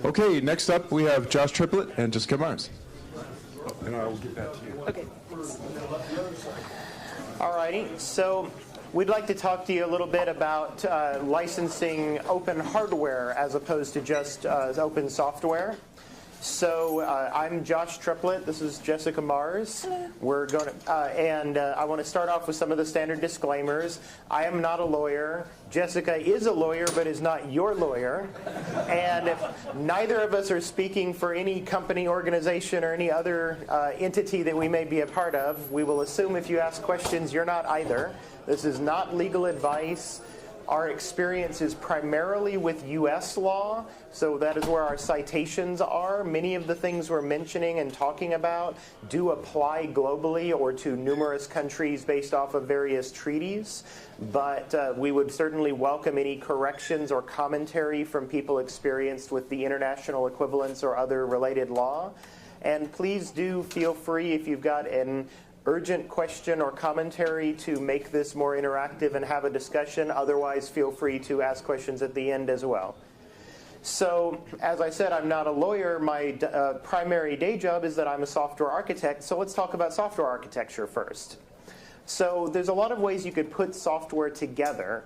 Okay, next up we have Josh Triplett and Jessica Mars. And I will get that to you. Okay. All righty. So we'd like to talk to you a little bit about licensing open hardware as opposed to just open software. So I'm Josh Triplett. This is Jessica Mars. We're going to, I want to start off with some of the standard disclaimers. I am not a lawyer. Jessica is a lawyer, but is not your lawyer. And if neither of us are speaking for any company, organization, or any other entity that we may be a part of, we will assume if you ask questions, you're not either. This is not legal advice. Our experience is primarily with U.S. law, so that is where our citations are. Many of the things we're mentioning and talking about do apply globally or to numerous countries based off of various treaties, but we would certainly welcome any corrections or commentary from people experienced with the international equivalents or other related law. And please do feel free, if you've got an urgent question or commentary, to make this more interactive and have a discussion. Otherwise, feel free to ask questions at the end as well. So, as I said, I'm not a lawyer. My primary day job is that I'm a software architect. So let's talk about software architecture first. So there's a lot of ways you could put software together.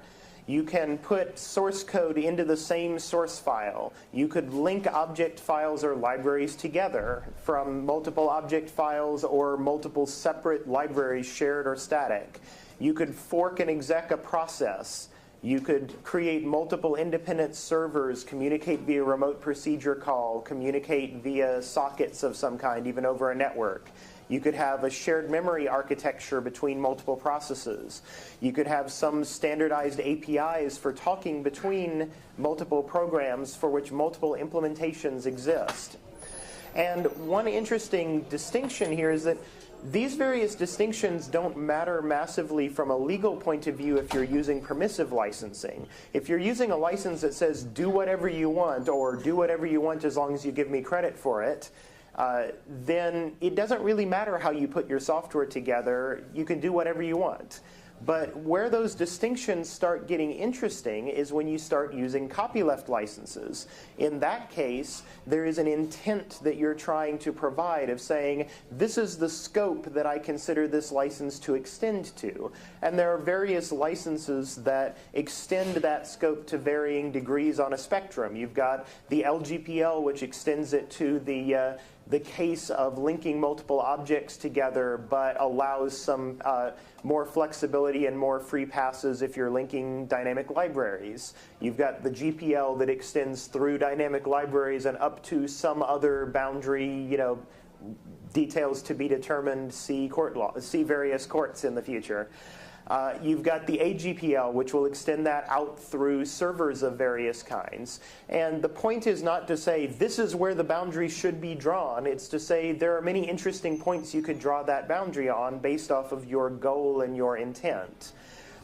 You can put source code into the same source file. You could link object files or libraries together from multiple object files or multiple separate libraries, shared or static. You could fork and exec a process. You could create multiple independent servers, communicate via remote procedure call, communicate via sockets of some kind, even over a network. You could have a shared memory architecture between multiple processes. You could have some standardized APIs for talking between multiple programs for which multiple implementations exist. And one interesting distinction here is that these various distinctions don't matter massively from a legal point of view if you're using permissive licensing. If you're using a license that says do whatever you want or do whatever you want as long as you give me credit for it, then it doesn't really matter how you put your software together. You can do whatever you want. But where those distinctions start getting interesting is when you start using copyleft licenses. In that case, there is an intent that you're trying to provide of saying, this is the scope that I consider this license to extend to. And there are various licenses that extend that scope to varying degrees on a spectrum. You've got the LGPL, which extends it to the case of linking multiple objects together, but allows some more flexibility and more free passes if you're linking dynamic libraries. You've got the GPL that extends through dynamic libraries and up to some other boundary, details to be determined. See various courts in the future. You've got the AGPL, which will extend that out through servers of various kinds. And the point is not to say this is where the boundary should be drawn. It's to say there are many interesting points you could draw that boundary on based off of your goal and your intent.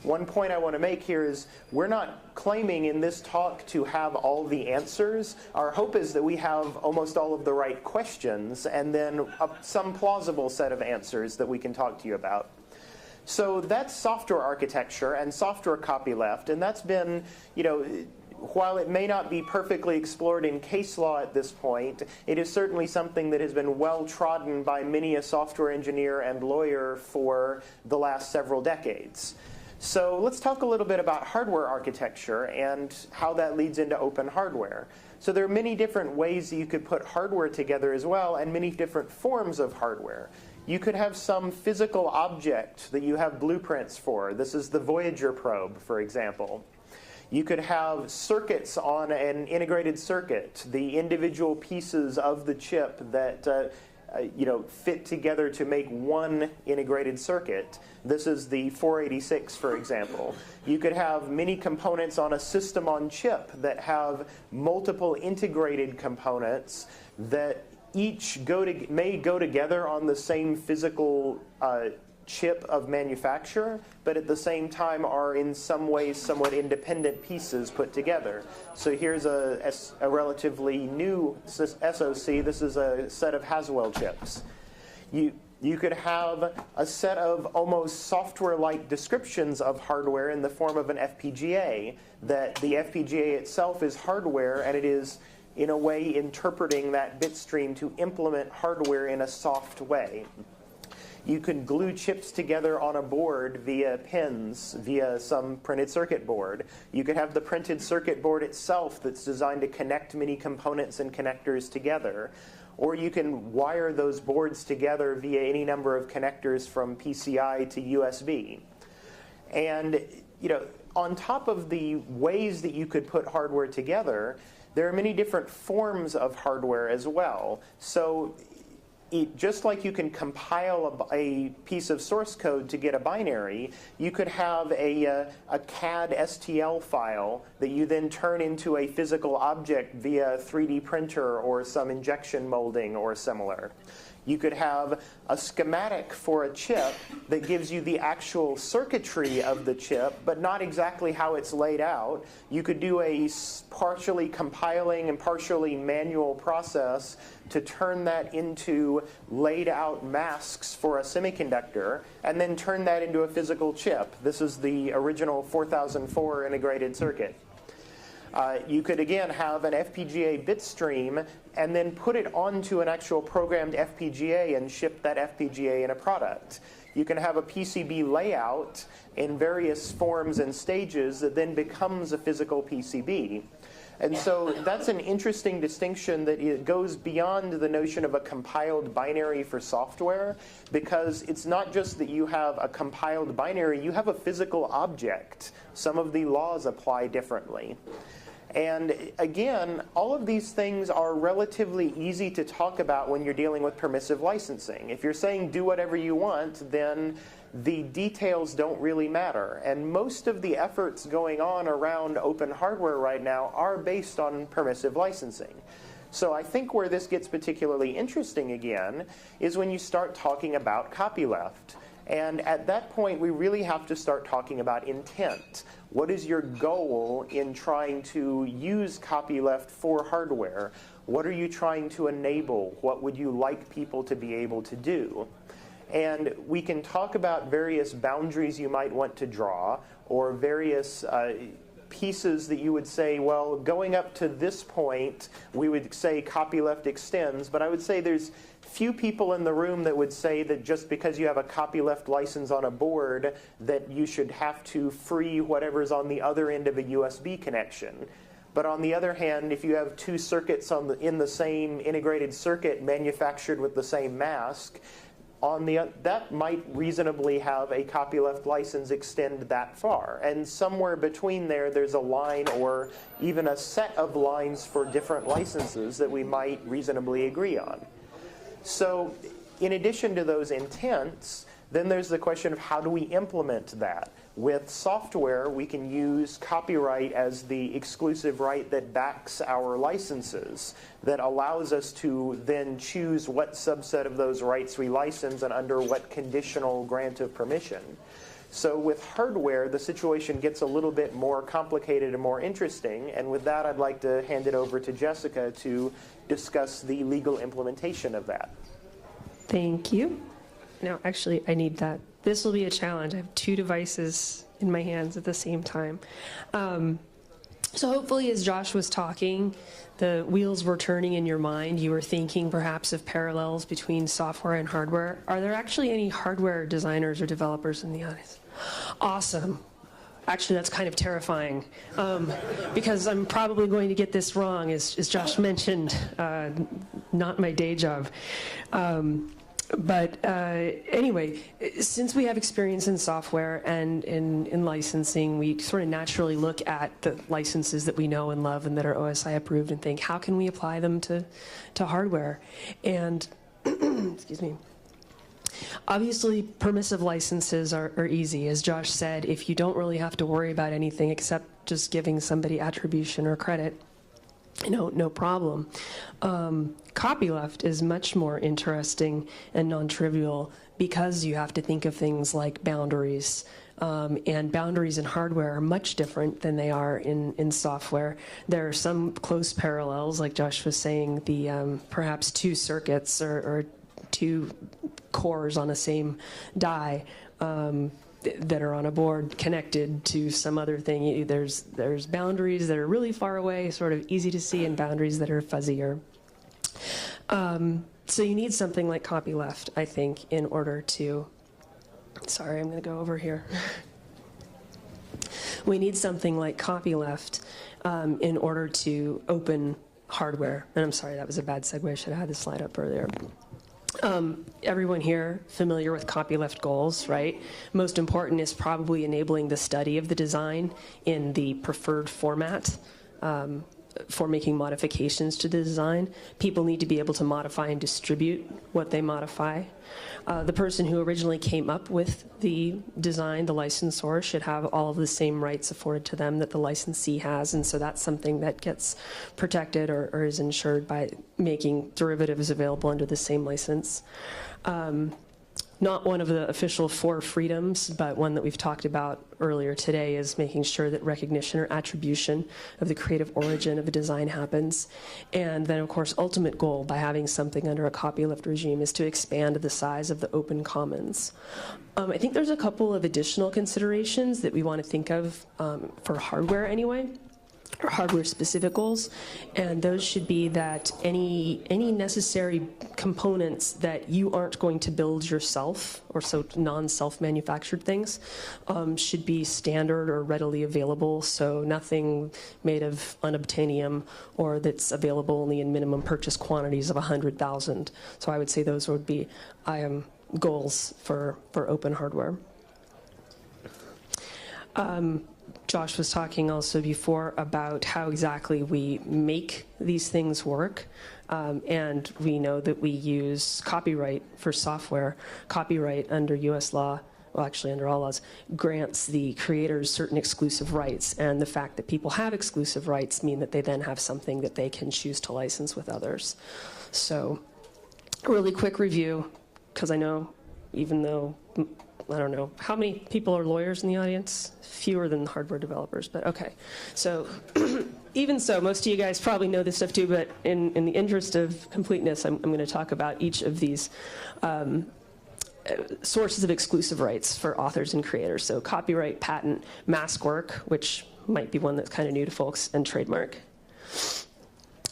One point I want to make here is we're not claiming in this talk to have all the answers. Our hope is that we have almost all of the right questions and then some plausible set of answers that we can talk to you about. So that's software architecture and software copyleft, and that's been, while it may not be perfectly explored in case law at this point, it is certainly something that has been well trodden by many a software engineer and lawyer for the last several decades. So let's talk a little bit about hardware architecture and how that leads into open hardware. So there are many different ways that you could put hardware together as well, and many different forms of hardware. You could have some physical object that you have blueprints for. This is the Voyager probe, for example. You could have circuits on an integrated circuit, the individual pieces of the chip that fit together to make one integrated circuit. This is the 486, for example. You could have many components on a system on chip that have multiple integrated components that each may go together on the same physical chip of manufacture, but at the same time are in some ways somewhat independent pieces put together. So here's a relatively new SoC. This is a set of Haswell chips. You could have a set of almost software-like descriptions of hardware in the form of an FPGA, that the FPGA itself is hardware, and it is in a way interpreting that bit stream to implement hardware in a soft way. You can glue chips together on a board via pins, via some printed circuit board. You could have the printed circuit board itself that's designed to connect many components and connectors together. Or you can wire those boards together via any number of connectors from PCI to USB. And on top of the ways that you could put hardware together, there are many different forms of hardware as well. So just like you can compile a piece of source code to get a binary, you could have a CAD STL file that you then turn into a physical object via 3D printer or some injection molding or similar. You could have a schematic for a chip that gives you the actual circuitry of the chip, but not exactly how it's laid out. You could do a partially compiling and partially manual process to turn that into laid out masks for a semiconductor, and then turn that into a physical chip. This is the original 4004 integrated circuit. You could, again, have an FPGA bit stream and then put it onto an actual programmed FPGA and ship that FPGA in a product. You can have a PCB layout in various forms and stages that then becomes a physical PCB. And so that's an interesting distinction that it goes beyond the notion of a compiled binary for software, because it's not just that you have a compiled binary, you have a physical object. Some of the laws apply differently. And again, all of these things are relatively easy to talk about when you're dealing with permissive licensing. If you're saying do whatever you want, then the details don't really matter. And most of the efforts going on around open hardware right now are based on permissive licensing. So I think where this gets particularly interesting again is when you start talking about copyleft. And at that point, we really have to start talking about intent. What is your goal in trying to use copyleft for hardware? What are you trying to enable? What would you like people to be able to do? And we can talk about various boundaries you might want to draw, or various pieces that you would say, well, going up to this point, we would say copyleft extends. But I would say there's few people in the room that would say that just because you have a copyleft license on a board that you should have to free whatever's on the other end of a USB connection. But on the other hand, if you have two circuits in the same integrated circuit manufactured with the same mask, that might reasonably have a copyleft license extend that far. And somewhere between there's a line or even a set of lines for different licenses that we might reasonably agree on. So in addition to those intents, then there's the question of how do we implement that? With software, we can use copyright as the exclusive right that backs our licenses, that allows us to then choose what subset of those rights we license and under what conditional grant of permission. So with hardware, the situation gets a little bit more complicated and more interesting. And with that, I'd like to hand it over to Jessica to discuss the legal implementation of that. Thank you. No, actually, I need that. This will be a challenge. I have two devices in my hands at the same time. So hopefully, as Josh was talking, the wheels were turning in your mind. You were thinking perhaps of parallels between software and hardware. Are there actually any hardware designers or developers in the audience? Awesome. Actually, that's kind of terrifying, because I'm probably going to get this wrong, as Josh mentioned, not my day job. But anyway, since we have experience in software and in licensing, we sort of naturally look at the licenses that we know and love and that are OSI approved and think, how can we apply them to hardware? And, excuse me. Obviously, permissive licenses are easy. As Josh said, if you don't really have to worry about anything except just giving somebody attribution or credit, no problem. Copyleft is much more interesting and non-trivial because you have to think of things like boundaries. And boundaries in hardware are much different than they are in software. There are some close parallels, like Josh was saying, the perhaps two circuits or two cores on the same die. that are on a board connected to some other thing. There's boundaries that are really far away, sort of easy to see, and boundaries that are fuzzier. So you need something like copyleft, I think, in order to, sorry, I'm going to go over here. We need something like copyleft in order to open hardware. And I'm sorry, that was a bad segue. I should have had this slide up earlier. Everyone here familiar with copyleft goals, right? Most important is probably enabling the study of the design in the preferred format for making modifications to the design. People need to be able to modify and distribute what they modify. The person who originally came up with the design, the licensor, should have all of the same rights afforded to them that the licensee has, and so that's something that gets protected or is ensured by making derivatives available under the same license. Not one of the official 4 freedoms, but one that we've talked about earlier today is making sure that recognition or attribution of the creative origin of a design happens. And then, of course, ultimate goal by having something under a copyleft regime is to expand the size of the open commons. I think there's a couple of additional considerations that we want to think of for hardware anyway, or hardware-specific goals, and those should be that any necessary components that you aren't going to build yourself, or so non-self-manufactured things, should be standard or readily available, so nothing made of unobtainium or that's available only in minimum purchase quantities of 100,000. So I would say those would be goals for open hardware. Josh was talking also before about how exactly we make these things work. And we know that we use copyright for software. Copyright under US law, well, actually under all laws, grants the creators certain exclusive rights. And the fact that people have exclusive rights mean that they then have something that they can choose to license with others. So really quick review, because I know even though, I don't know, how many people are lawyers in the audience? Fewer than hardware developers, but okay. So even so, most of you guys probably know this stuff too, but in the interest of completeness, I'm going to talk about each of these sources of exclusive rights for authors and creators. So copyright, patent, mask work, which might be one that's kind of new to folks, and trademark.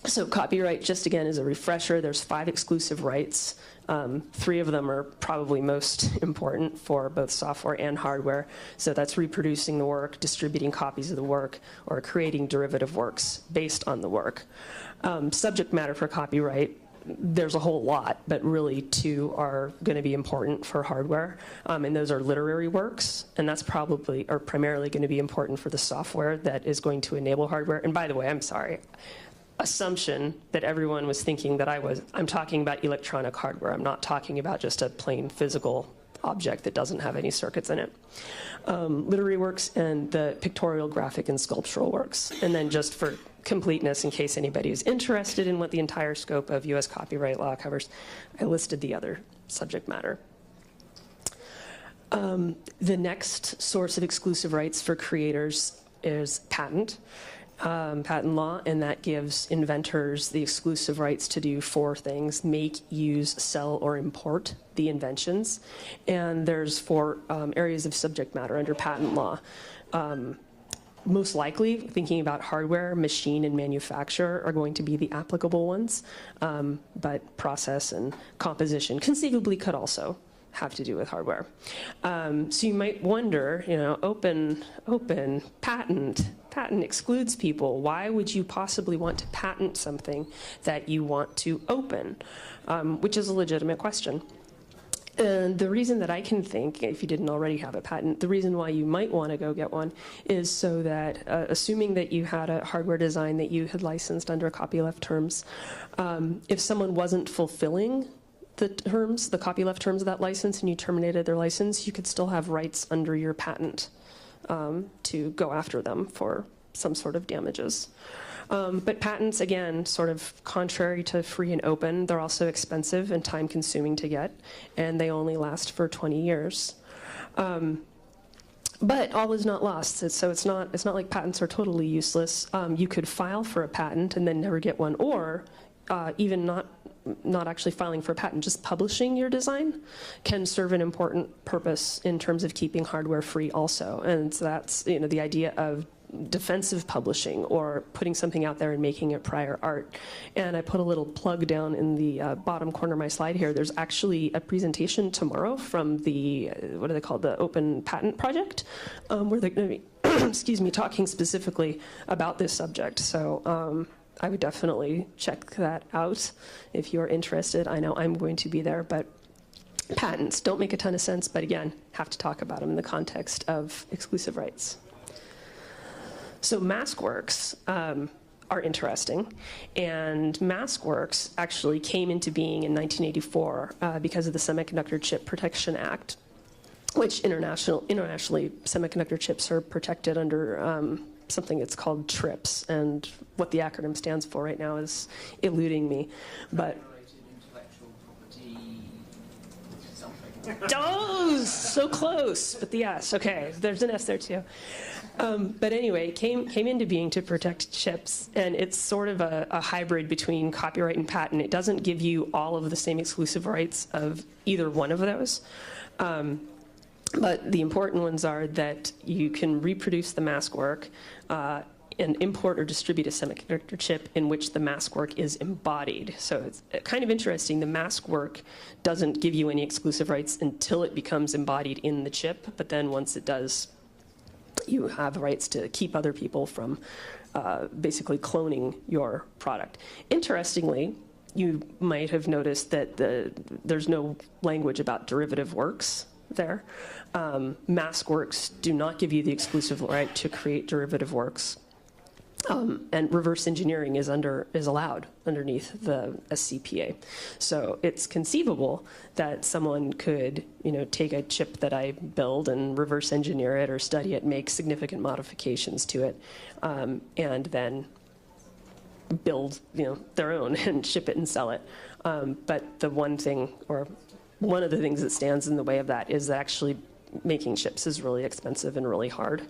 So copyright, just again as a refresher, there's 5 exclusive rights. 3 of them are probably most important for both software and hardware. So that's reproducing the work, distributing copies of the work, or creating derivative works based on the work. Subject matter for copyright, there's a whole lot, but really 2 are going to be important for hardware, and those are literary works, and that's probably or primarily going to be important for the software that is going to enable hardware. And by the way, I'm sorry. Assumption that everyone was thinking that I'm talking about electronic hardware. I'm not talking about just a plain physical object that doesn't have any circuits in it. Literary works and the pictorial, graphic, and sculptural works. And then just for completeness, in case anybody is interested in what the entire scope of US copyright law covers, I listed the other subject matter. The next source of exclusive rights for creators is patent. Patent law, and that gives inventors the exclusive rights to do 4 things: make, use, sell, or import the inventions. And there's 4 areas of subject matter under patent law. Most likely, thinking about hardware, machine, and manufacture are going to be the applicable ones, but process and composition conceivably could also have to do with hardware. So you might wonder, open patent excludes people. Why would you possibly want to patent something that you want to open? Which is a legitimate question. And the reason that I can think, if you didn't already have a patent, the reason why you might want to go get one is so that, assuming that you had a hardware design that you had licensed under copyleft terms, if someone wasn't fulfilling the copyleft terms of that license, and you terminated their license, you could still have rights under your patent to go after them for some sort of damages. But patents, again, sort of contrary to free and open, they're also expensive and time-consuming to get, and they only last for 20 years. But all is not lost, so it's not like patents are totally useless. You could file for a patent and then never get one, or even not actually filing for a patent, just publishing your design can serve an important purpose in terms of keeping hardware free also. And so that's, you know, the idea of defensive publishing or putting something out there and making it prior art. And I put a little plug down in the bottom corner of my slide here. There's actually a presentation tomorrow from the, what are they called, the Open Patent Project, where they're going to be, excuse me, talking specifically about this subject. So I would definitely check that out if you're interested. I know I'm going to be there, but patents don't make a ton of sense, but again, have to talk about them in the context of exclusive rights. So MaskWorks are interesting, and MaskWorks actually came into being in 1984 because of the Semiconductor Chip Protection Act, which internationally semiconductor chips are protected under something that's called TRIPS, and what the acronym stands for right now is eluding me. But oh, so close, but yes, okay, there's an S there too. But anyway, it came into being to protect chips, and it's sort of a hybrid between copyright and patent. It doesn't give you all of the same exclusive rights of either one of those. But the important ones are that you can reproduce the mask work and import or distribute a semiconductor chip in which the mask work is embodied. So it's kind of interesting. The mask work doesn't give you any exclusive rights until it becomes embodied in the chip, but then once it does, you have rights to keep other people from basically cloning your product. Interestingly, you might have noticed that there's no language about derivative works there. Mask works do not give you the exclusive right to create derivative works. And reverse engineering is allowed underneath the SCPA. So it's conceivable that someone could, you know, take a chip that I build and reverse engineer it or study it, make significant modifications to it, and then build, you know, their own and ship it and sell it. But the one thing, or one of the things that stands in the way of that is that actually making chips is really expensive and really hard.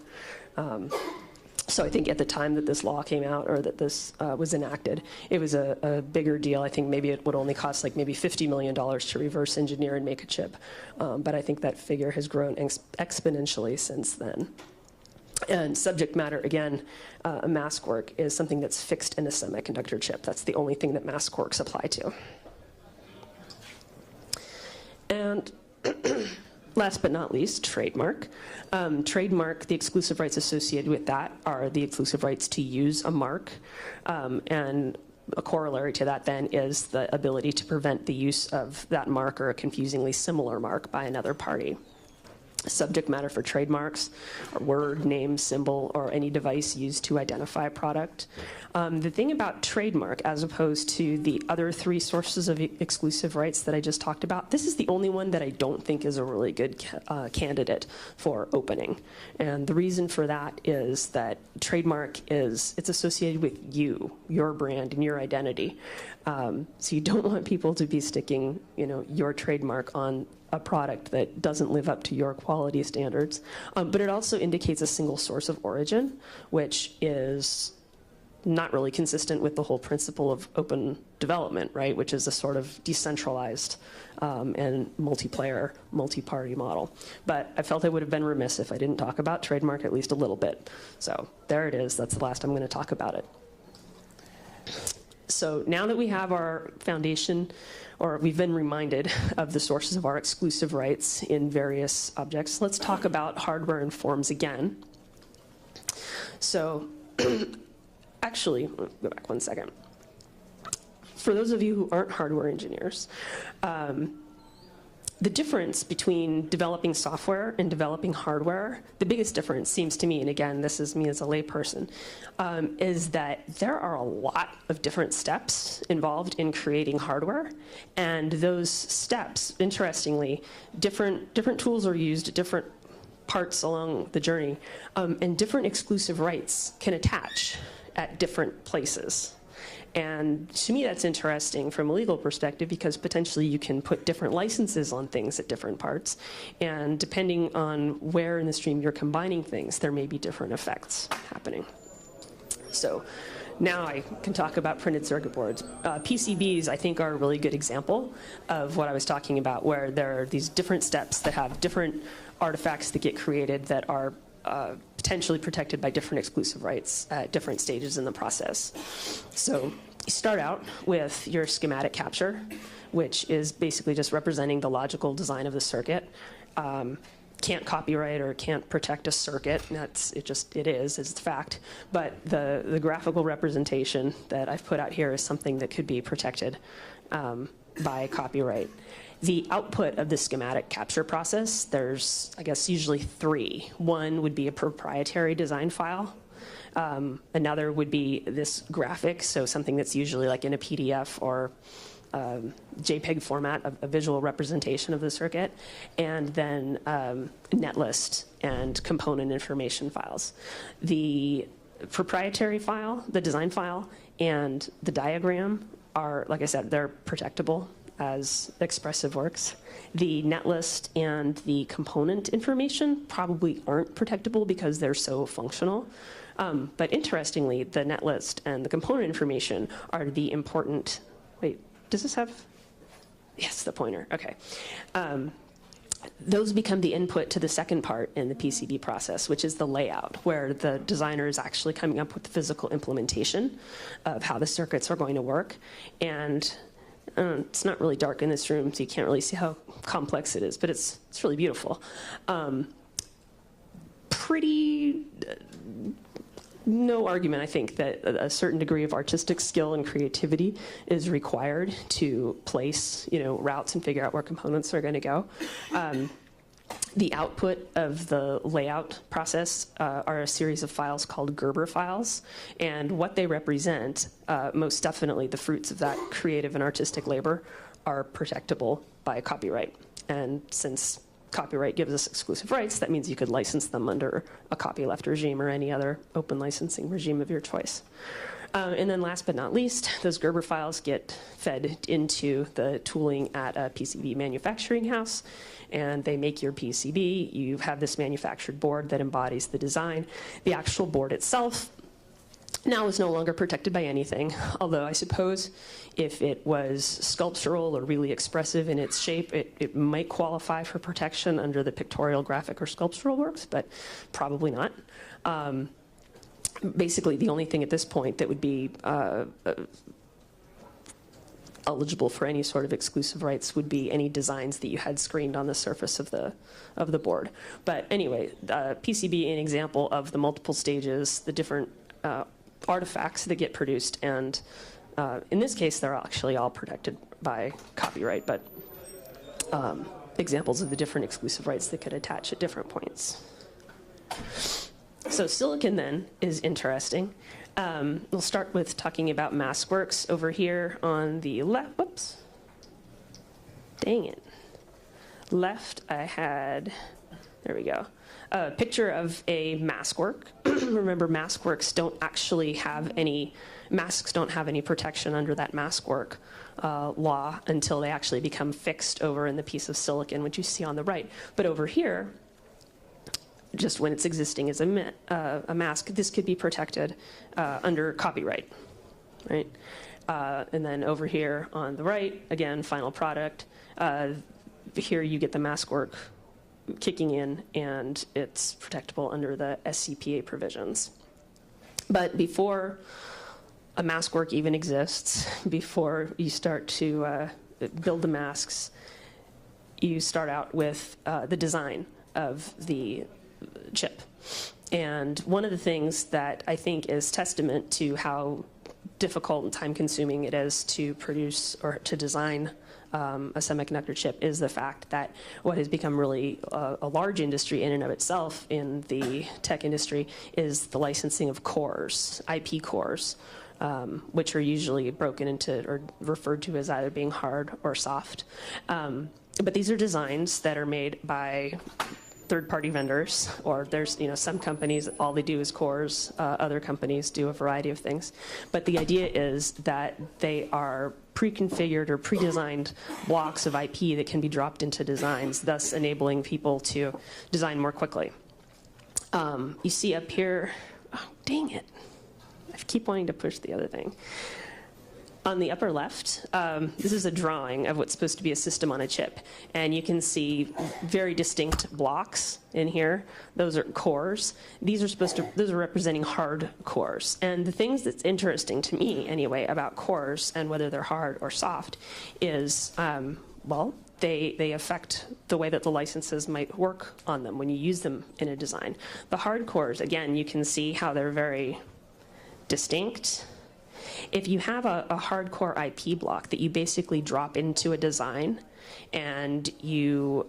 So I think at the time that this law came out, or that this was enacted, it was a bigger deal. I think maybe it would only cost like maybe $50 million to reverse engineer and make a chip. But I think that figure has grown exponentially since then. And subject matter, again, mask work is something that's fixed in a semiconductor chip. That's the only thing that mask works apply to. And last but not least, trademark. Trademark, the exclusive rights associated with that are the exclusive rights to use a mark. And a corollary to that then is the ability to prevent the use of that mark or a confusingly similar mark by another party. Subject matter for trademarks are word, name, symbol, or any device used to identify a product. The thing about trademark, as opposed to the other three sources of exclusive rights that I just talked about, this is the only one that I don't think is a really good candidate for opening. And the reason for that is that trademark it's associated with you, your brand, and your identity. So you don't want people to be sticking, you know, your trademark on a product that doesn't live up to your quality standards. But it also indicates a single source of origin, which is not really consistent with the whole principle of open development, right? Which is a sort of decentralized and multiplayer, multi-party model. But I felt I would have been remiss if I didn't talk about trademark at least a little bit. So there it is. That's the last I'm going to talk about it. So now that we have our foundation, or we've been reminded of the sources of our exclusive rights in various objects, let's talk about hardware and forms again. So actually, go back one second. For those of you who aren't hardware engineers, the difference between developing software and developing hardware, the biggest difference seems to me, and again, this is me as a layperson, is that there are a lot of different steps involved in creating hardware. And those steps, interestingly, different tools are used at different parts along the journey, and different exclusive rights can attach at different places. And to me, that's interesting from a legal perspective, because potentially you can put different licenses on things at different parts. And depending on where in the stream you're combining things, there may be different effects happening. So Now I can talk about printed circuit boards. PCBs, I think, are a really good example of what I was talking about, where there are these different steps that have different artifacts that get created that are potentially protected by different exclusive rights at different stages in the process. So you start out with your schematic capture, which is basically just representing the logical design of the circuit. Can't copyright or can't protect a circuit. It is, it's a fact. But the graphical representation that I've put out here is something that could be protected by copyright. The output of the schematic capture process, there's, I guess, usually three. One would be a proprietary design file. Another would be this graphic, so something that's usually like in a PDF or JPEG format, a visual representation of the circuit, and then netlist and component information files. The proprietary file, the design file, and the diagram are, like I said, they're protectable as expressive works. The netlist and the component information probably aren't protectable because they're so functional. But interestingly, the netlist and the component information are the important, wait, does this have, yes, the pointer, okay. Those become the input to the second part in the PCB process, which is the layout, where the designer is actually coming up with the physical implementation of how the circuits are going to work. And it's not really dark in this room, so you can't really see how complex it is, but it's really beautiful. No argument, I think, that a certain degree of artistic skill and creativity is required to place, routes and figure out where components are going to go. The output of the layout process are a series of files called Gerber files, and what they represent, most definitely the fruits of that creative and artistic labor, are protectable by copyright. And since copyright gives us exclusive rights, that means you could license them under a copyleft regime or any other open licensing regime of your choice. And then last but not least, those Gerber files get fed into the tooling at a PCB manufacturing house, and they make your PCB. You have this manufactured board that embodies the design. The actual board itself now is no longer protected by anything, although I suppose if it was sculptural or really expressive in its shape, it might qualify for protection under the pictorial, graphic, or sculptural works, but probably not. Basically, the only thing at this point that would be eligible for any sort of exclusive rights would be any designs that you had screened on the surface of the board. But anyway, PCB, an example of the multiple stages, the different artifacts that get produced, and in this case, they're actually all protected by copyright, but examples of the different exclusive rights that could attach at different points. So silicon then is interesting. We'll start with talking about MaskWorks over here on the left. Whoops. Dang it. Left, I had, there we go, a picture of a maskwork. Remember, maskworks don't actually have any, masks don't have any protection under that maskwork law until they actually become fixed over in the piece of silicon, which you see on the right. But over here, just when it's existing as a mask, this could be protected under copyright, right? And then over here on the right, again, final product. Here you get the maskwork kicking in, and it's protectable under the SCPA provisions. But before a maskwork even exists, before you start to build the masks, you start out with the design of the chip. And one of the things that I think is testament to how difficult and time-consuming it is to produce or to design a semiconductor chip is the fact that what has become really a large industry in and of itself in the tech industry is the licensing of cores, IP cores, which are usually broken into or referred to as either being hard or soft. But these are designs that are made by third-party vendors, or there's some companies, all they do is cores, other companies do a variety of things. But the idea is that they are pre-configured or pre-designed blocks of IP that can be dropped into designs, thus enabling people to design more quickly. You see up here, oh, dang it. I keep wanting to push the other thing. On the upper left, this is a drawing of what's supposed to be a system on a chip. And you can see very distinct blocks in here. Those are cores. Those are representing hard cores. And the things that's interesting to me, anyway, about cores and whether they're hard or soft is, well, they affect the way that the licenses might work on them when you use them in a design. The hard cores, again, you can see how they're very distinct. If you have a hardcore IP block that you basically drop into a design and you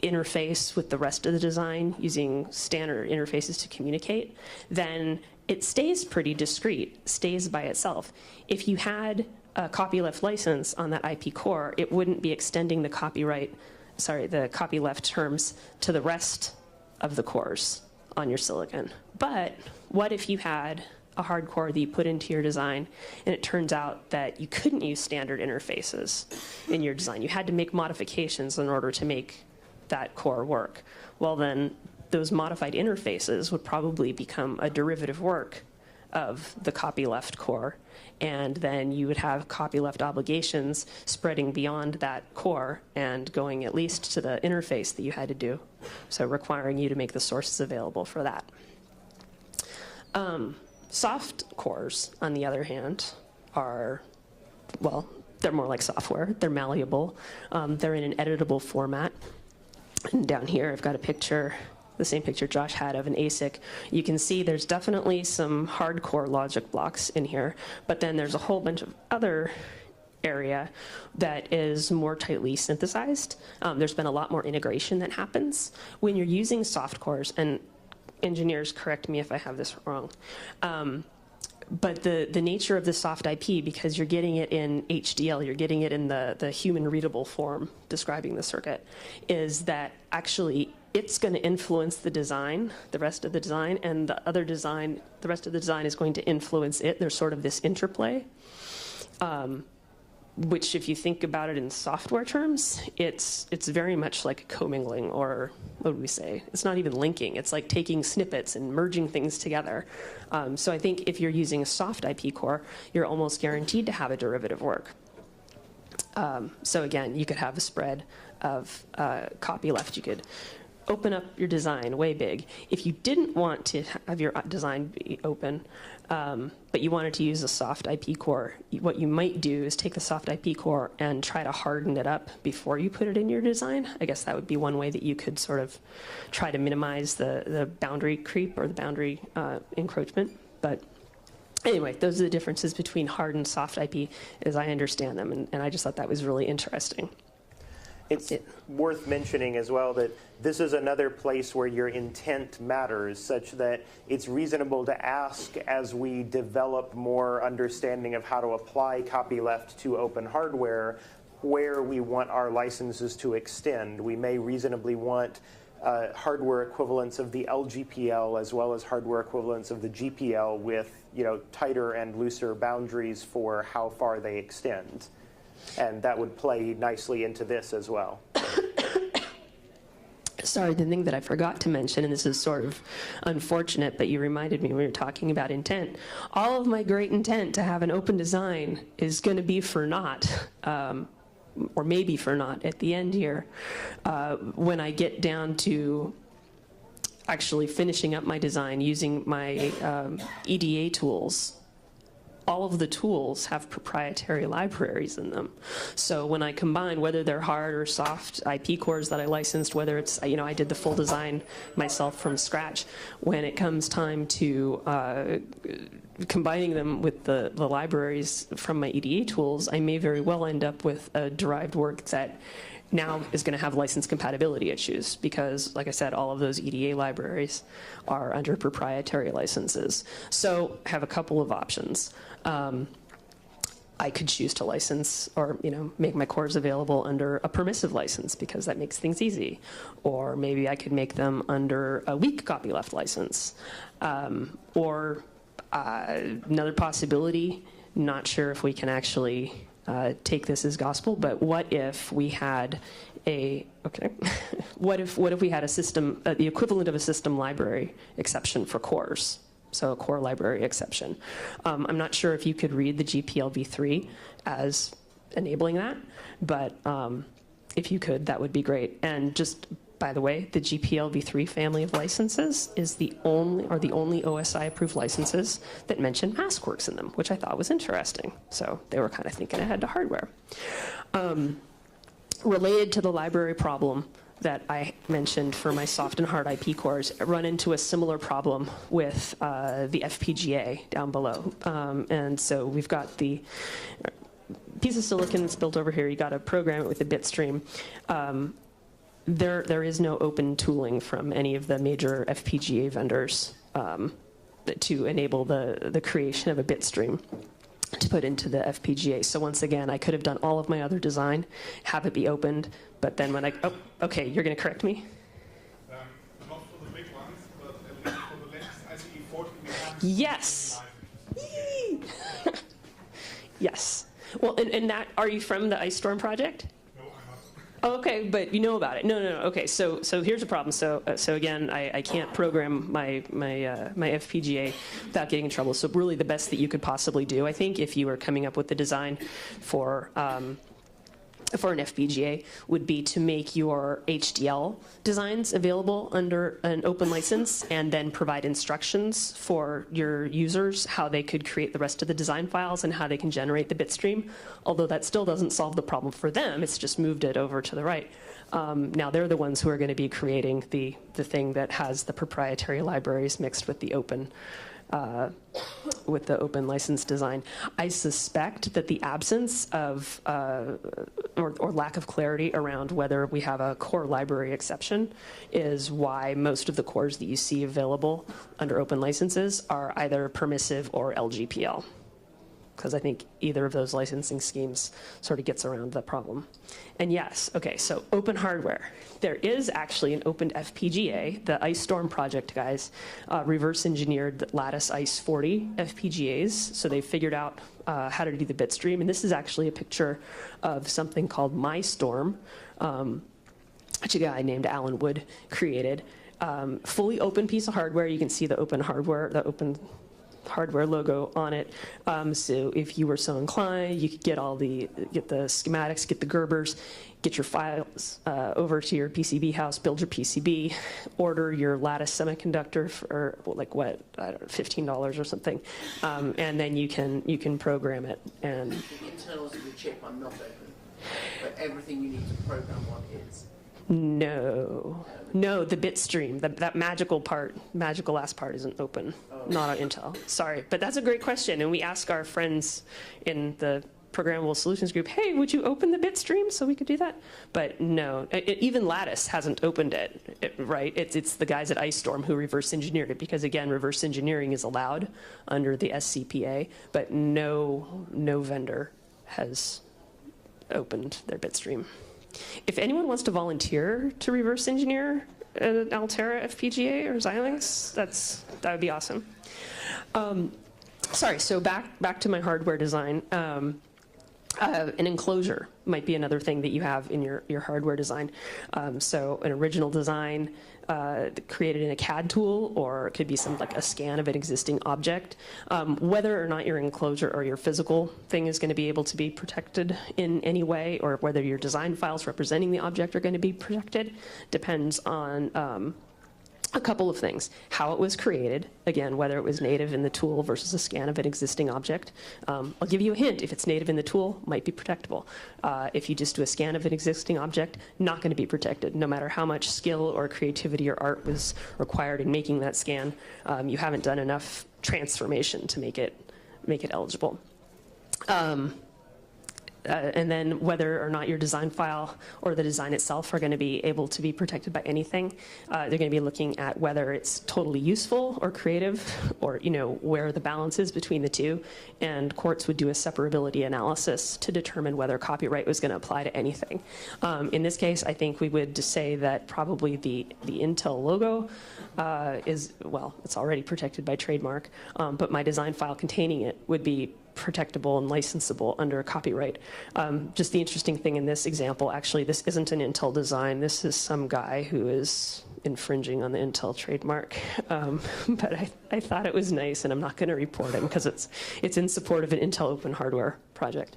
interface with the rest of the design using standard interfaces to communicate, then it stays pretty discrete, stays by itself. If you had a copyleft license on that IP core, it wouldn't be extending the copyleft terms to the rest of the cores on your silicon. But what if you had a hard core that you put into your design, and it turns out that you couldn't use standard interfaces in your design? You had to make modifications in order to make that core work. Well, then those modified interfaces would probably become a derivative work of the copyleft core, and then you would have copyleft obligations spreading beyond that core and going at least to the interface that you had to do, so requiring you to make the sources available for that. Soft cores, on the other hand, are, well, they're more like software. They're malleable. They're in an editable format. And down here, I've got a picture, the same picture Josh had of an ASIC. You can see there's definitely some hardcore logic blocks in here, but then there's a whole bunch of other area that is more tightly synthesized. There's been a lot more integration that happens when you're using soft cores, and engineers, correct me if I have this wrong. But the nature of the soft IP, because you're getting it in HDL, you're getting it in the human readable form describing the circuit, is that actually it's going to influence the design, the rest of the design, and the rest of the design is going to influence it. There's sort of this interplay. Which, if you think about it in software terms, it's very much like commingling, or what would we say? It's not even linking. It's like taking snippets and merging things together. So I think if you're using a soft IP core, you're almost guaranteed to have a derivative work. So again, you could have a spread of copyleft. You could open up your design way big. If you didn't want to have your design be open, but you wanted to use a soft IP core, what you might do is take the soft IP core and try to harden it up before you put it in your design. I guess that would be one way that you could sort of try to minimize the boundary creep or the boundary encroachment. But anyway, those are the differences between hard and soft IP as I understand them, and I just thought that was really interesting. It's worth mentioning as well that this is another place where your intent matters, such that it's reasonable to ask, as we develop more understanding of how to apply copyleft to open hardware, where we want our licenses to extend. We may reasonably want hardware equivalents of the LGPL as well as hardware equivalents of the GPL with, tighter and looser boundaries for how far they extend. And that would play nicely into this as well. Sorry, the thing that I forgot to mention, and this is sort of unfortunate, but you reminded me when we were talking about intent. All of my great intent to have an open design is going to be for naught, or maybe for naught at the end here, when I get down to actually finishing up my design using my EDA tools. All of the tools have proprietary libraries in them. So when I combine, whether they're hard or soft IP cores that I licensed, whether it's, I did the full design myself from scratch, when it comes time to combining them with the libraries from my EDA tools, I may very well end up with a derived work that now is going to have license compatibility issues because, like I said, all of those EDA libraries are under proprietary licenses. So I have a couple of options. I could choose to license or make my cores available under a permissive license because that makes things easy. Or maybe I could make them under a weak copyleft license. Or another possibility, not sure if we can actually take this as gospel, but what if we had what if we had a system, the equivalent of a system library exception for cores? so a core library exception. I'm not sure if you could read the GPL v3 enabling that, but if you could, that would be great. And just by the way, the GPL v3 family of licenses is the only OSI approved licenses that mention MaskWorks in them, which I thought was interesting. So they were kind of thinking ahead to hardware. Related to the library problem that I mentioned for my soft and hard IP cores, I run into a similar problem with the FPGA down below. And so we've got the piece of silicon that's built over here. You got to program it with a bit stream. There is no open tooling from any of the major FPGA vendors to enable the creation of a bit stream to put into the FPGA. So once again, I could have done all of my other design, have it be opened, but then when oh, okay, you're going to correct me? Not for the big ones, but at least for the latest ICE40 we have. Yes. Yes. Well, and that, are you from the Ice Storm project? No, I'm not. Oh, okay, but you know about it. No. Okay, so here's the problem. So again, I can't program my FPGA without getting in trouble. So really, the best that you could possibly do, I think, if you were coming up with the design for an FPGA, would be to make your HDL designs available under an open license, and then provide instructions for your users how they could create the rest of the design files and how they can generate the bitstream. Although that still doesn't solve the problem for them, it's just moved it over to the right. Now they're the ones who are going to be creating the thing that has the proprietary libraries mixed with the open license design. I suspect that the absence of or lack of clarity around whether we have a core library exception is why most of the cores that you see available under open licenses are either permissive or LGPL. Because I think either of those licensing schemes sort of gets around the problem. And yes, okay, so open hardware. There is actually an open FPGA. The Ice Storm project guys reverse engineered the Lattice Ice 40 FPGAs. So they figured out how to do the bitstream. And this is actually a picture of something called MyStorm, which a guy named Alan Wood created. Fully open piece of hardware. You can see the open hardware logo on it. So if you were so inclined, you could get the schematics, get the Gerbers, get your files over to your PCB house, build your PCB, order your Lattice semiconductor for like what, I don't know, $15 or something, and then you can program it. And the internals of the chip are not open, but everything you need to program one is. No, the bit stream, that magical last part isn't open, not on Intel. Sorry, but that's a great question, and we ask our friends in the Programmable Solutions group, hey, would you open the bit stream so we could do that? But no, even Lattice hasn't opened it, right? It's the guys at Ice Storm who reverse engineered it, because again, reverse engineering is allowed under the SCPA, but no vendor has opened their bit stream. If anyone wants to volunteer to reverse engineer an Altera FPGA or Xilinx, that would be awesome. Sorry, so back to my hardware design. An enclosure might be another thing that you have in your hardware design. So an original design created in a CAD tool, or it could be a scan of an existing object. Whether or not your enclosure or your physical thing is going to be able to be protected in any way, or whether your design files representing the object are going to be protected, depends on a couple of things. How it was created, again, whether it was native in the tool versus a scan of an existing object. I'll give you a hint. If it's native in the tool, might be protectable. If you just do a scan of an existing object, not going to be protected. No matter how much skill or creativity or art was required in making that scan, you haven't done enough transformation to make it eligible. And then whether or not your design file or the design itself are going to be able to be protected by anything. They're going to be looking at whether it's totally useful or creative, or where the balance is between the two. And courts would do a separability analysis to determine whether copyright was going to apply to anything. In this case, I think we would just say that probably the Intel logo is, well, it's already protected by trademark, but my design file containing it would be protectable and licensable under copyright. Just the interesting thing in this example, actually, this isn't an Intel design. This is some guy who is infringing on the Intel trademark, but I thought it was nice, and I'm not going to report him because it's in support of an Intel open hardware project.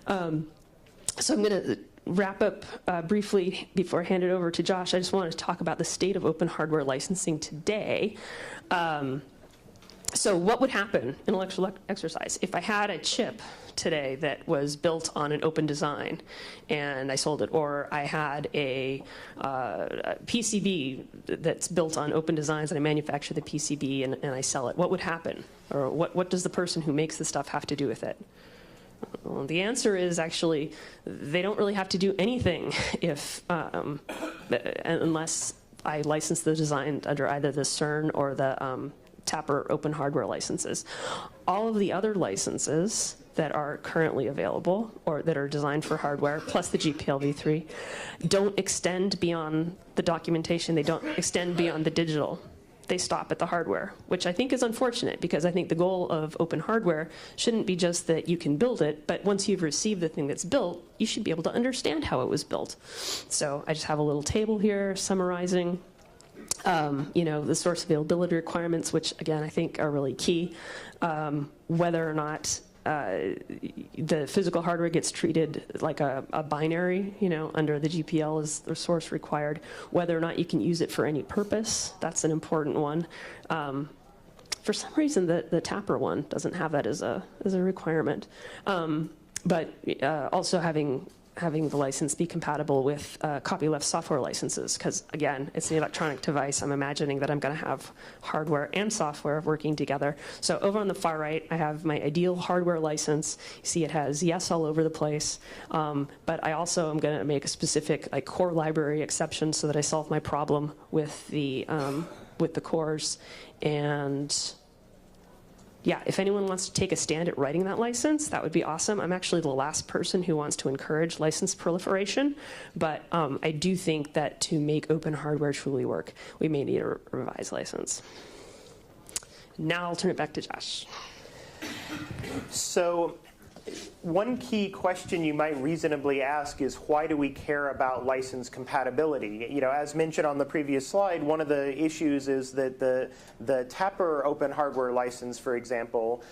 So I'm going to wrap up briefly before I hand it over to Josh. I just wanted to talk about the state of open hardware licensing today. So what would happen, intellectual exercise, if I had a chip today that was built on an open design and I sold it, or I had a PCB that's built on open designs and I manufacture the PCB and I sell it? What would happen? Or what does the person who makes the stuff have to do with it? Well, the answer is actually they don't really have to do anything if unless I license the design under either the CERN or the Tapper open hardware licenses. All of the other licenses that are currently available or that are designed for hardware, plus the GPLv3, don't extend beyond the documentation. They don't extend beyond the digital. They stop at the hardware, which I think is unfortunate because I think the goal of open hardware shouldn't be just that you can build it, but once you've received the thing that's built, you should be able to understand how it was built. So I just have a little table here summarizing the source availability requirements, which again I think are really key. Whether or not the physical hardware gets treated like a binary, under the GPL is the source required. Whether or not you can use it for any purpose, that's an important one. For some reason, the Tapper one doesn't have that as a requirement. But also having the license be compatible with copyleft software licenses, because again, it's an electronic device. I'm imagining that I'm going to have hardware and software working together. So over on the far right, I have my ideal hardware license. You see it has yes all over the place, but I also am going to make a specific core library exception so that I solve my problem with the cores. And yeah, if anyone wants to take a stand at writing that license, that would be awesome. I'm actually the last person who wants to encourage license proliferation, but I do think that to make open hardware truly work, we may need a revised license. Now I'll turn it back to Josh. So one key question you might reasonably ask is, why do we care about license compatibility? As mentioned on the previous slide, one of the issues is that the Tapper open hardware license, for example,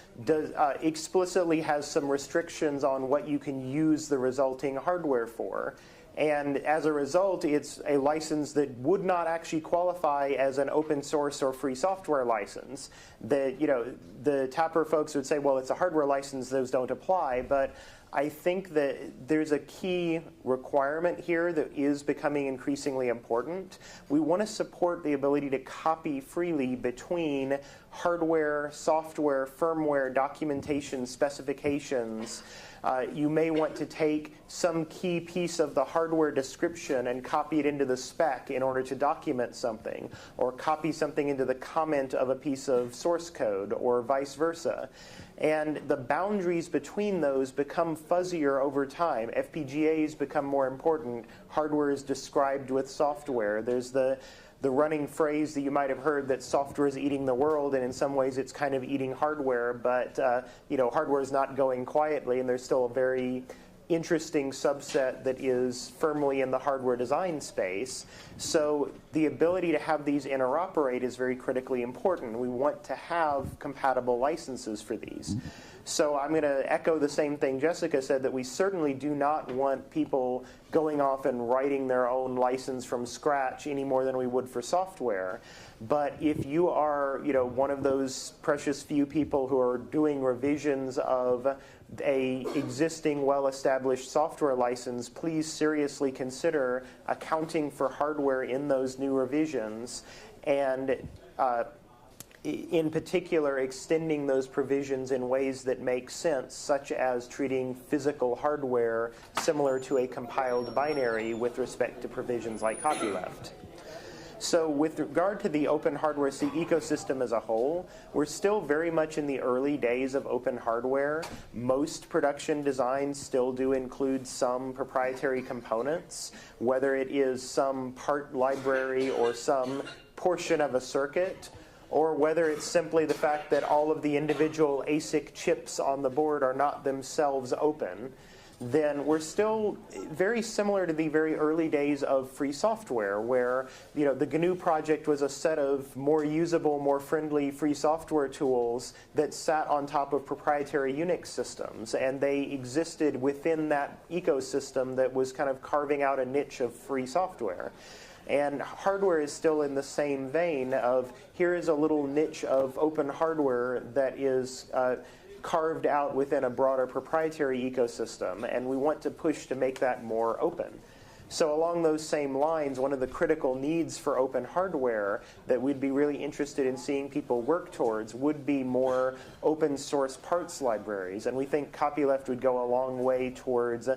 explicitly has some restrictions on what you can use the resulting hardware for. And as a result, it's a license that would not actually qualify as an open source or free software license. The Tapper folks would say, well, it's a hardware license, those don't apply. But I think that there's a key requirement here that is becoming increasingly important. We want to support the ability to copy freely between hardware, software, firmware, documentation, specifications. You may want to take some key piece of the hardware description and copy it into the spec in order to document something, or copy something into the comment of a piece of source code, or vice versa. And the boundaries between those become fuzzier over time. FPGAs become more important. Hardware is described with software. There's the running phrase that you might have heard that software is eating the world, and in some ways it's kind of eating hardware, but hardware is not going quietly, and there's still a very interesting subset that is firmly in the hardware design space. So the ability to have these interoperate is very critically important. We want to have compatible licenses for these. So I'm going to echo the same thing Jessica said, that we certainly do not want people going off and writing their own license from scratch any more than we would for software. But if you are, one of those precious few people who are doing revisions of a existing well-established software license, please seriously consider accounting for hardware in those new revisions, and in particular extending those provisions in ways that make sense, such as treating physical hardware similar to a compiled binary with respect to provisions like copyleft. So with regard to the open hardware ecosystem as a whole, we're still very much in the early days of open hardware. Most production designs still do include some proprietary components, whether it is some part library or some portion of a circuit, or whether it's simply the fact that all of the individual ASIC chips on the board are not themselves open. then we're still very similar to the very early days of free software, where the GNU project was a set of more usable, more friendly free software tools that sat on top of proprietary Unix systems, and they existed within that ecosystem that was kind of carving out a niche of free software. And hardware is still in the same vein of, here is a little niche of open hardware that is carved out within a broader proprietary ecosystem, and we want to push to make that more open. So along those same lines, one of the critical needs for open hardware that we'd be really interested in seeing people work towards would be more open source parts libraries. And we think copyleft would go a long way towards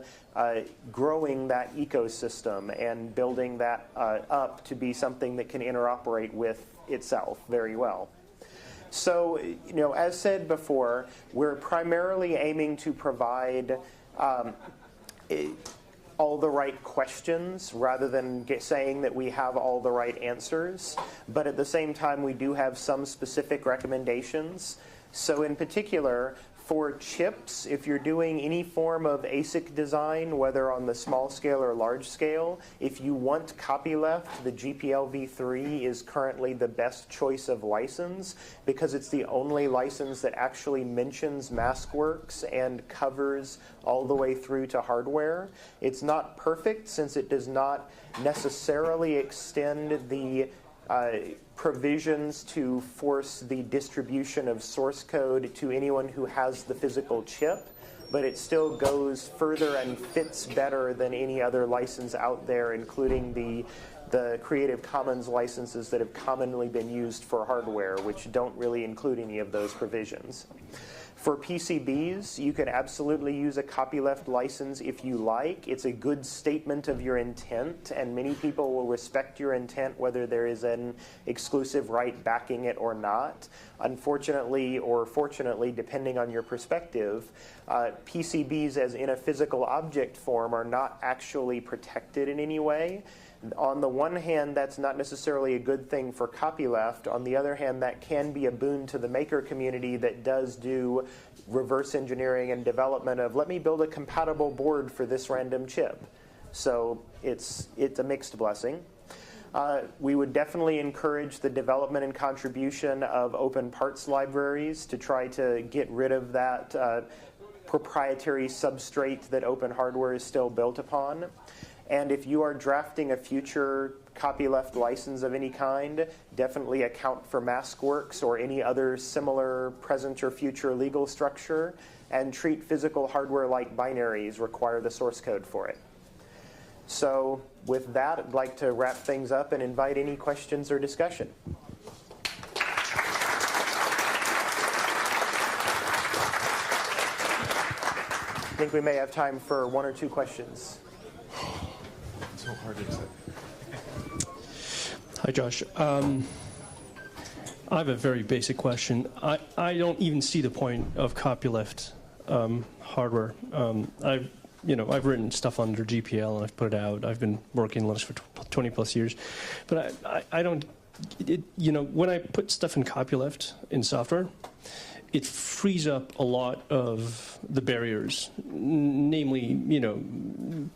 growing that ecosystem and building that up to be something that can interoperate with itself very well. So, as said before, we're primarily aiming to provide all the right questions rather than saying that we have all the right answers. But at the same time, we do have some specific recommendations. So in particular, for chips, if you're doing any form of ASIC design, whether on the small scale or large scale, if you want copyleft, the GPL v3 is currently the best choice of license because it's the only license that actually mentions MaskWorks and covers all the way through to hardware. It's not perfect since it does not necessarily extend the provisions to force the distribution of source code to anyone who has the physical chip, but it still goes further and fits better than any other license out there, including the Creative Commons licenses that have commonly been used for hardware, which don't really include any of those provisions. For PCBs, you can absolutely use a copyleft license if you like. It's a good statement of your intent, and many people will respect your intent whether there is an exclusive right backing it or not. Unfortunately, or fortunately, depending on your perspective, PCBs as in a physical object form are not actually protected in any way. On the one hand, that's not necessarily a good thing for copyleft. On the other hand, that can be a boon to the maker community that does do reverse engineering and development of, let me build a compatible board for this random chip. So it's a mixed blessing. We would definitely encourage the development and contribution of open parts libraries to try to get rid of that proprietary substrate that open hardware is still built upon. And if you are drafting a future copyleft license of any kind, definitely account for MaskWorks or any other similar present or future legal structure, and treat physical hardware like binaries, require the source code for it. So with that, I'd like to wrap things up and invite any questions or discussion. I think we may have time for one or two questions. So hard to say. Hi, Josh. I have a very basic question. I don't even see the point of copyleft hardware. I've written stuff under GPL and I've put it out. I've been working Linux for 20 plus years, but I don't. When I put stuff in copyleft in software, it frees up a lot of the barriers. Namely,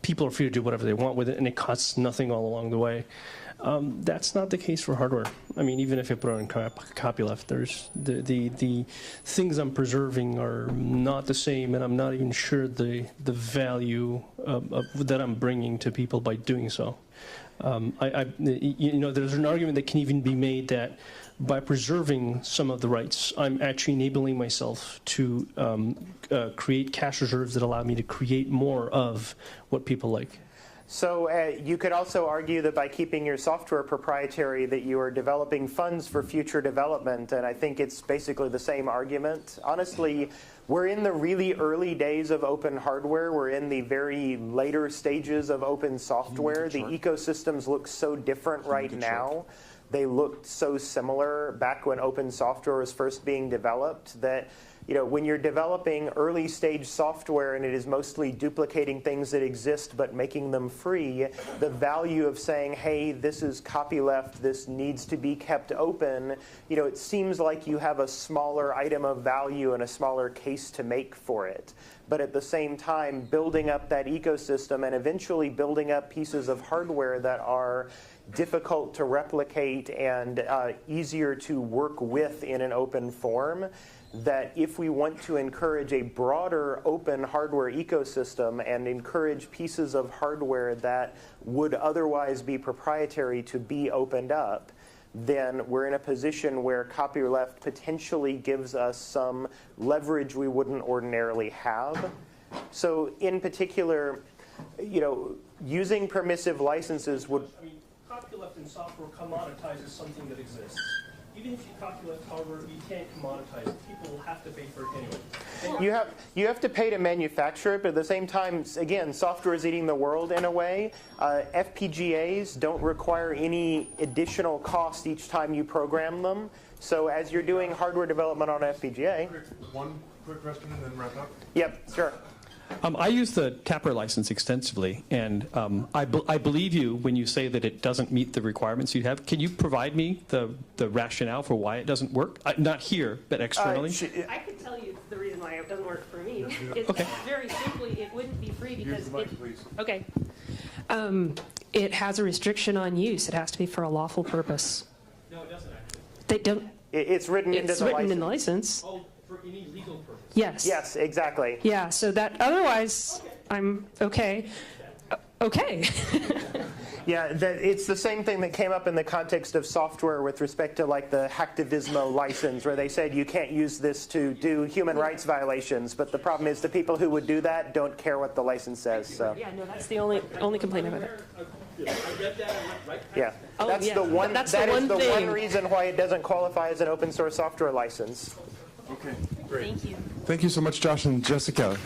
people are free to do whatever they want with it, and it costs nothing all along the way. That's not the case for hardware. I mean, even if I put it on copyleft, there's the things I'm preserving are not the same, and I'm not even sure the value that I'm bringing to people by doing so. There's an argument that can even be made that by preserving some of the rights, I'm actually enabling myself to create cache reserves that allow me to create more of what people like. So you could also argue that by keeping your software proprietary that you are developing funds for future development, and I think it's basically the same argument. Honestly, we're in the really early days of open hardware. We're in the very later stages of open software. The ecosystems look so different right now. They looked so similar back when open software was first being developed that when you're developing early stage software and it is mostly duplicating things that exist but making them free, the value of saying, hey, this is copyleft, this needs to be kept open, it seems like you have a smaller item of value and a smaller case to make for it. But at the same time, building up that ecosystem and eventually building up pieces of hardware that are difficult to replicate and easier to work with in an open form, that if we want to encourage a broader open hardware ecosystem and encourage pieces of hardware that would otherwise be proprietary to be opened up, then we're in a position where copyleft potentially gives us some leverage we wouldn't ordinarily have. So in particular, using permissive licenses would... I mean, copyleft in software commoditizes something that exists. Even if you copyleft hardware, you can't commoditize it. People will have to pay for it anyway. You have to pay to manufacture it, but at the same time, again, software is eating the world in a way. FPGAs don't require any additional cost each time you program them. So as you're doing hardware development on an FPGA... One quick question and then wrap up. Yep, sure. I use the Tapper license extensively, and I believe you when you say that it doesn't meet the requirements you have. Can you provide me the rationale for why it doesn't work? Not here, but externally? I could tell you the reason why it doesn't work for me. It's very simply, it wouldn't be free because Okay. It has a restriction on use. It has to be for a lawful purpose. No, it doesn't actually. They don't. It's written into the license. It's written in the license. Oh, for any legal purpose. Yes. Yes, exactly. Yeah, so that otherwise, I'm okay. Okay. Yeah, it's the same thing that came up in the context of software with respect to like the Hacktivismo license, where they said you can't use this to do human rights violations. But the problem is the people who would do that don't care what the license says. So. Yeah, no, that's the only complaint about it. I read that, I went right past Yeah, it. Oh, that's yeah. the one. That's that the is one the thing. one reason why it doesn't qualify as an open source software license. Okay. Thank you. Thank you so much, Josh and Jessica.